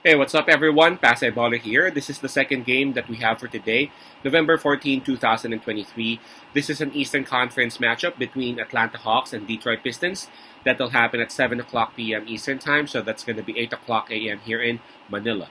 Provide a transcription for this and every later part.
Hey, what's up everyone? Pasay Baller here. This is the second game that we have for today, November 14, 2023. This is an Eastern Conference matchup between Atlanta Hawks and Detroit Pistons. That'll happen at 7 o'clock p.m. Eastern Time, so that's going to be 8 o'clock a.m. here in Manila.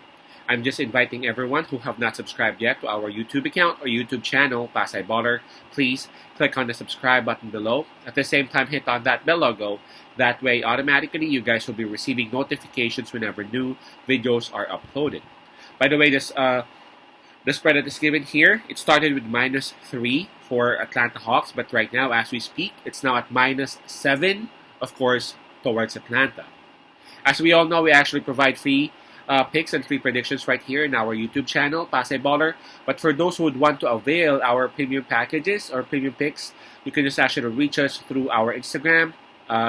I'm just inviting everyone who have not subscribed yet to our YouTube account or YouTube channel, Pasay Baller. Please click on the subscribe button below. At the same time, hit on that bell logo. That way, automatically, you guys will be receiving notifications whenever new videos are uploaded. By the way, the spread that is given here, it started with -3 for Atlanta Hawks, but right now, as we speak, it's now at -7, of course, towards Atlanta. As we all know, we actually provide free picks and free predictions right here in our YouTube channel, Pasay Baller. But for those who would want to avail our premium packages or premium picks, you can just actually reach us through our Instagram,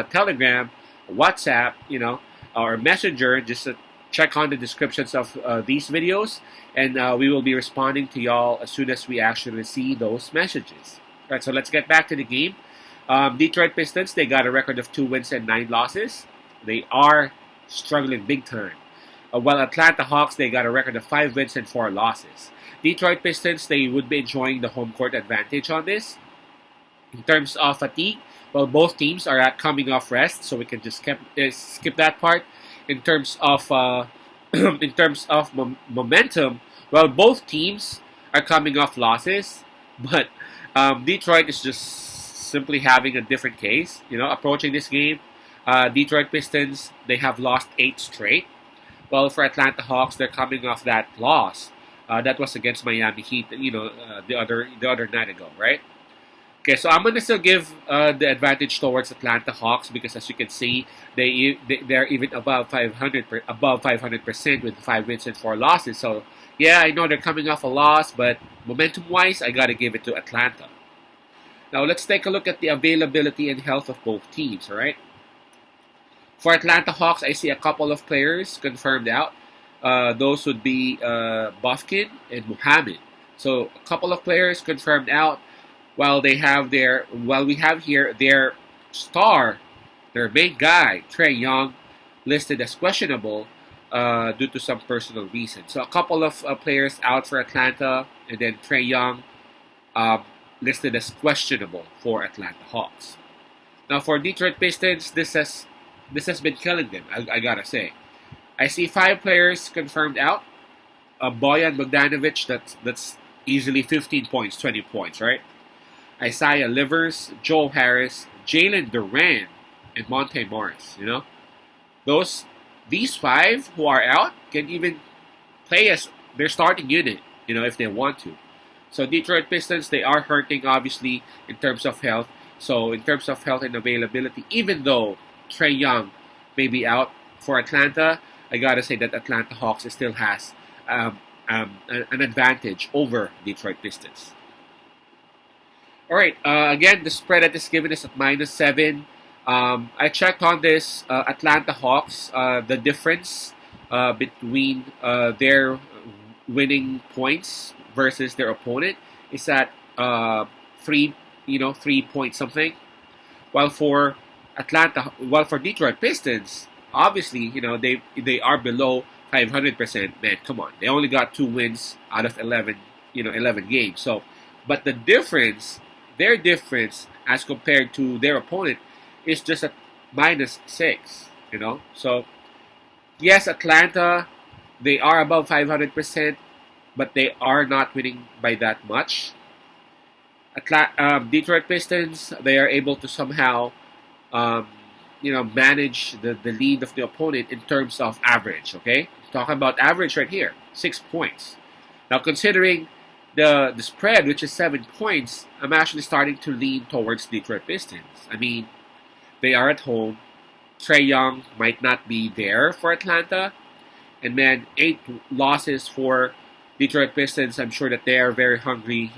Telegram, WhatsApp, or Messenger. Just check on the descriptions of these videos, and we will be responding to y'all as soon as we actually see those messages. All right, so let's get back to the game. Detroit Pistons, they got a record of 2 wins and 9 losses. They are struggling big time. While Atlanta Hawks, they got a record of 5 wins and 4 losses. Detroit Pistons, they would be enjoying the home court advantage on this. In terms of fatigue, well, both teams are at coming off rest, so we can just skip that part. In terms of momentum, well, both teams are coming off losses, but Detroit is just simply having a different case. Approaching this game, Detroit Pistons, they have lost 8 straight. Well, for Atlanta Hawks, they're coming off that loss. That was against Miami Heat, the other night ago, right? Okay, so I'm gonna still give the advantage towards Atlanta Hawks because, as you can see, they're even above 500% with 5 wins and 4 losses. So yeah, I know they're coming off a loss, but momentum-wise, I gotta give it to Atlanta. Now let's take a look at the availability and health of both teams. All right. For Atlanta Hawks, I see a couple of players confirmed out. Those would be Bufkin and Muhammad. So a couple of players confirmed out. While we have here their star, their main guy, Trae Young, listed as questionable due to some personal reasons. So a couple of players out for Atlanta, and then Trae Young listed as questionable for Atlanta Hawks. Now for Detroit Pistons, this has been killing them, I gotta say. I see 5 players confirmed out. Bojan Bogdanovic, that's easily 15 points, 20 points, right? Isaiah Livers, Joe Harris, Jalen Duran, and Monte Morris. These 5 who are out can even play as their starting unit, if they want to. So Detroit Pistons, they are hurting obviously in terms of health. So in terms of health and availability, even though Trae Young may be out for Atlanta, I gotta say that Atlanta Hawks still has an advantage over Detroit Pistons. All right, again, the spread that is given is at -7. I checked on this Atlanta Hawks. The difference between their winning points versus their opponent is at 3 point something. While for Detroit Pistons, obviously, they are below 500%. Man, come on, they only got 2 wins out of 11 games. So, but their difference as compared to their opponent is just at -6. So yes, Atlanta, they are above 500%, but they are not winning by that much. Detroit Pistons, they are able to somehow manage the lead of the opponent in terms of average. Okay, talking about average right here, 6 points. Now considering the spread, which is 7 points, I'm actually starting to lean towards Detroit Pistons. I mean, they are at home. Trae Young might not be there for Atlanta, and then 8 losses for Detroit Pistons. I'm sure that they are very hungry.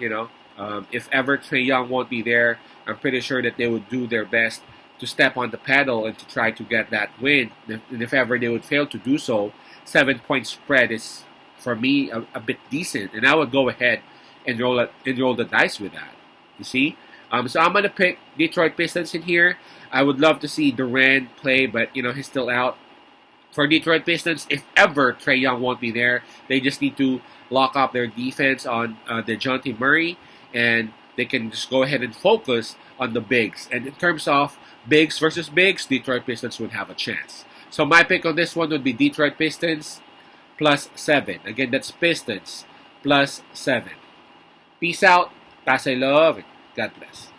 If ever Trae Young won't be there, I'm pretty sure that they would do their best to step on the pedal and to try to get that win. And if ever they would fail to do so, 7-point spread is, for me, a bit decent, and I would go ahead and roll the dice with that. You see, so I'm gonna pick Detroit Pistons in here. I would love to see Durant play, but he's still out. For Detroit Pistons, if ever Trae Young won't be there, they just need to lock up their defense on DeJounte Murray, and they can just go ahead and focus on the bigs. And in terms of bigs versus bigs, Detroit Pistons would have a chance. So my pick on this one would be Detroit Pistons +7. Again, that's Pistons +7. Peace out. Pass I love. God bless.